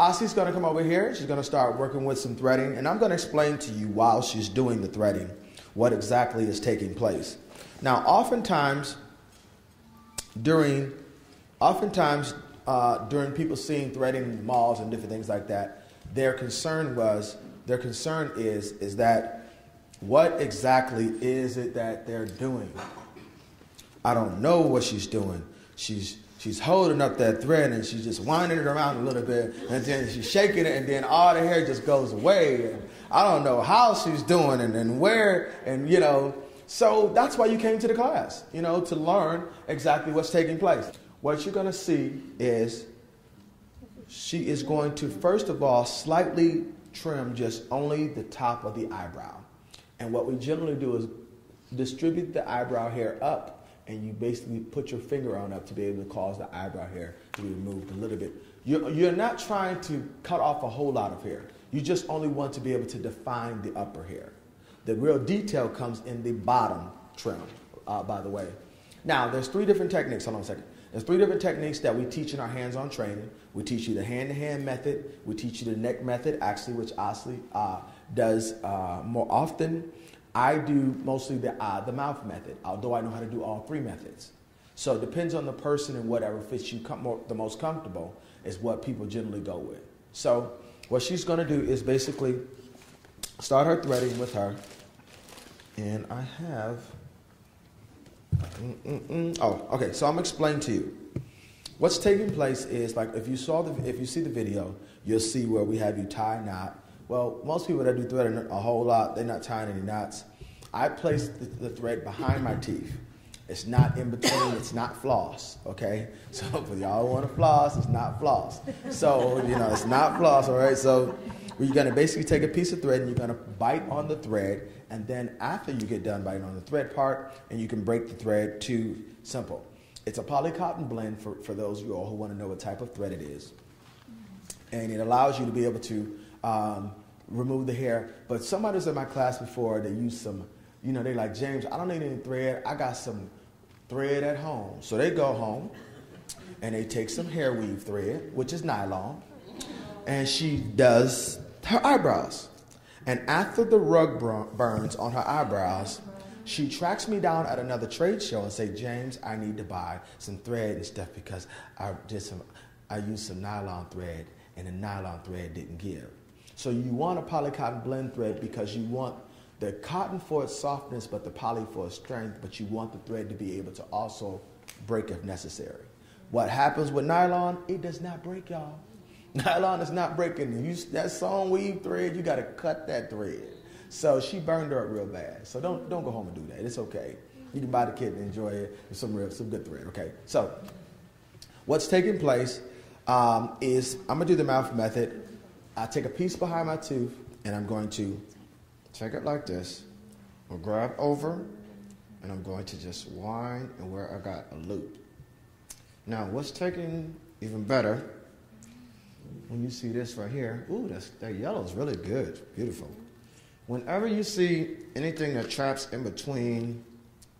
Ossie's going to come over here. She's going to start working with some threading, and I'm going to explain to you while she's doing the threading what exactly is taking place. Now, oftentimes during people seeing threading in malls and different things like that, their concern is that what exactly is it that they're doing? I don't know what she's doing. She's holding up that thread and she's just winding it around a little bit, and then she's shaking it, and then all the hair just goes away. And I don't know how she's doing and where, and you know. So that's why you came to the class, you know, to learn exactly what's taking place. What you're going to see is she is going to, first of all, slightly trim just only the top of the eyebrow. And what we generally do is distribute the eyebrow hair up, and you basically put your finger on up to be able to cause the eyebrow hair to be removed a little bit. You're not trying to cut off a whole lot of hair. You just only want to be able to define the upper hair. The real detail comes in the bottom trim, by the way. Now, there's 3 different techniques. Hold on a second. There's 3 different techniques that we teach in our hands-on training. We teach you the hand-to-hand method. We teach you the neck method, actually, which Ashley does more often. I do mostly the mouth method, although I know how to do all 3 methods. So it depends on the person, and whatever fits you the most comfortable is what people generally go with. So what she's going to do is basically start her threading with her. And I have... Oh, okay. So I'm explaining to you. What's taking place is, like, if you see the video, you'll see where we have you tie a knot. Well, most people that do threading a whole lot, they're not tying any knots. I place the thread behind my teeth. It's not in between. It's not floss, okay? So for y'all who want to floss, it's not floss. So, you know, it's not floss, all right? So you're going to basically take a piece of thread and you're going to bite on the thread. And then after you get done biting on the thread part, and you can break the thread to simple. It's a poly cotton blend for those of you all who want to know what type of thread it is. And it allows you to be able to remove the hair. But somebody was in my class before, they used some, you know, they like, James, I don't need any thread. I got some thread at home. So they go home and they take some hair weave thread, which is nylon, and she does her eyebrows. And after the rug burns on her eyebrows, she tracks me down at another trade show and say, James, I need to buy some thread and stuff because I used some nylon thread and the nylon thread didn't give. So you want a poly cotton blend thread because you want the cotton for its softness, but the poly for its strength, but you want the thread to be able to also break if necessary. What happens with nylon? It does not break, y'all. Nylon is not breaking. That sewn weave thread, you got to cut that thread. So she burned her up real bad. So don't go home and do that. It's okay. You can buy the kit and enjoy it with some good thread, okay? So what's taking place is I'm going to do the mouth method. I take a piece behind my tooth, and I'm going to take it like this. I'll grab over, and I'm going to just wind and where I got a loop. Now, what's taking even better, when you see this right here, ooh, that yellow is really good, beautiful. Whenever you see anything that traps in between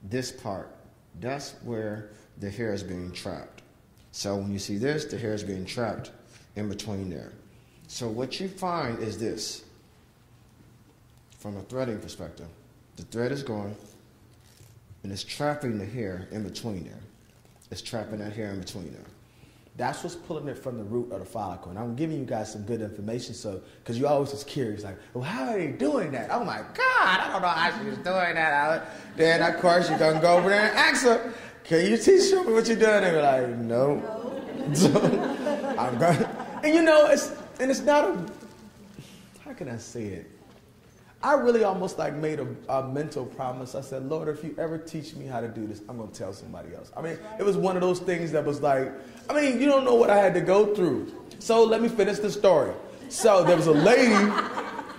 this part, that's where the hair is being trapped. So when you see this, the hair is being trapped in between there. So what you find is this, from a threading perspective, the thread is going and it's trapping the hair in between there. It's trapping that hair in between there. That's what's pulling it from the root of the follicle. And I'm giving you guys some good information, so because you always just curious, like, well, how are they doing that? Oh my God, I don't know how she was doing that. Then of course you're gonna go over there and ask her, can you teach me what you're doing? And they're like, no. So I'm going, and you know, it's not a, how can I say it? I really almost like made a mental promise. I said, Lord, if you ever teach me how to do this, I'm going to tell somebody else. I mean, it was one of those things that was like, I mean, you don't know what I had to go through. So let me finish the story. So there was a lady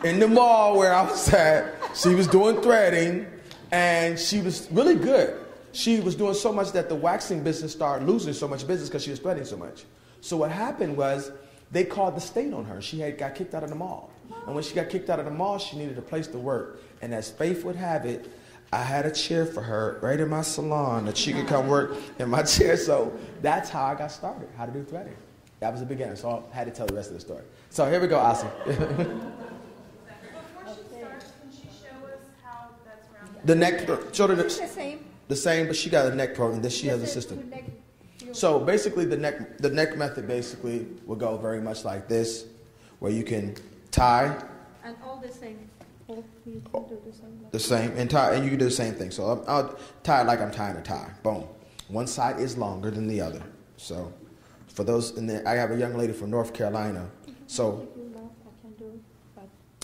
in the mall where I was at. She was doing threading, and she was really good. She was doing so much that the waxing business started losing so much business because she was threading so much. So what happened was they called the state on her. She got kicked out of the mall. And when she got kicked out of the mall, she needed a place to work. And as fate would have it, I had a chair for her right in my salon that she could come work in my chair. So that's how I got started, how to do threading. That was the beginning, so I had to tell the rest of the story. So here we go, Asa. Before she starts, can she show us how that's rounded? The neck, show her It's the same. the same, but she got a neck pro, and then she has a system. So basically, the neck method basically will go very much like this, where you can tie. And all the same. All you can do the same. The same, and tie, and you can do the same thing. So I'll tie it like I'm tying a tie. Boom. One side is longer than the other. So for those, I have a young lady from North Carolina. So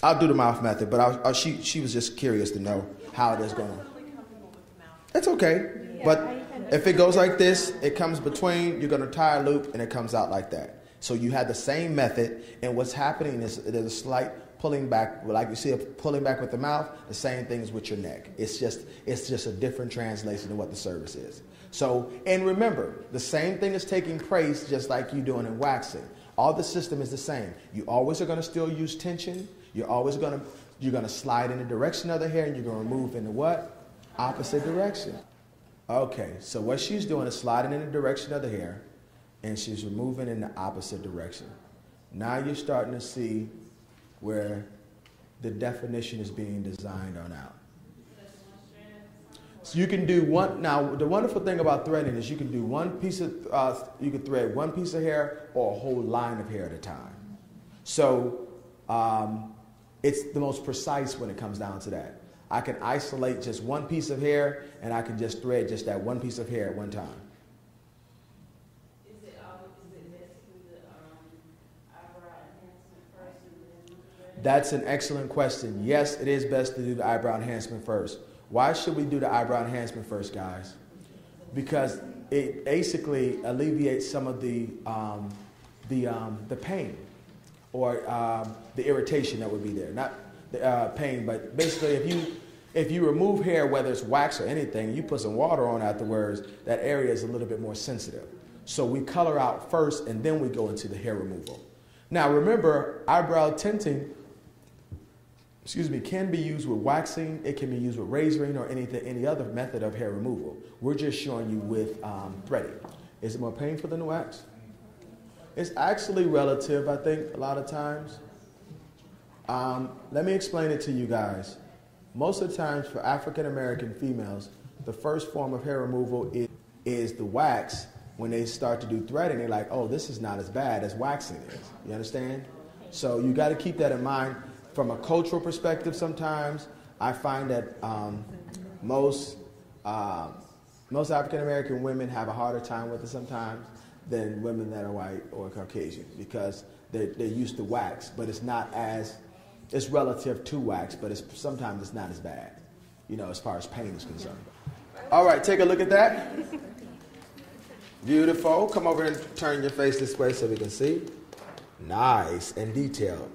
I'll do the mouth method, but she was just curious to know how it is going to. It's okay, but if it goes like this, it comes between. You're going to tie a loop, and it comes out like that. So you have the same method, and what's happening is there's a slight pulling back, like you see it pulling back with the mouth. The same thing is with your neck. It's just a different translation of what the service is. So, and remember, the same thing is taking place just like you doing in waxing. All the system is the same. You always are going to still use tension. You're going to slide in the direction of the hair, and you're going to remove in the what? Opposite direction. Okay, so what she's doing is sliding in the direction of the hair, and she's removing in the opposite direction. Now you're starting to see where the definition is being designed on out. So you can do one. Now, the wonderful thing about threading is you can do one piece of, you can thread one piece of hair or a whole line of hair at a time. So it's the most precise when it comes down to that. I can isolate just one piece of hair, and I can just thread just that one piece of hair at one time. That's an excellent question. Yes, it is best to do the eyebrow enhancement first. Why should we do the eyebrow enhancement first, guys? Because it basically alleviates some of the pain or the irritation that would be there. Not the pain, but basically if you remove hair, whether it's wax or anything, you put some water on afterwards, that area is a little bit more sensitive. So we color out first, and then we go into the hair removal. Now remember, eyebrow tinting can be used with waxing, it can be used with razoring or any other method of hair removal. We're just showing you with threading. Is it more painful than the wax? It's actually relative, I think, a lot of times. Let me explain it to you guys. Most of the times for African American females, the first form of hair removal is the wax. When they start to do threading, they're like, oh, this is not as bad as waxing is. You understand? So you got to keep that in mind. From a cultural perspective, sometimes I find that most African American women have a harder time with it sometimes than women that are white or Caucasian, because they're used to wax, but it's relative to wax, but sometimes it's not as bad, as far as pain is concerned. All right, take a look at that. Beautiful. Come over and turn your face this way so we can see. Nice and detailed.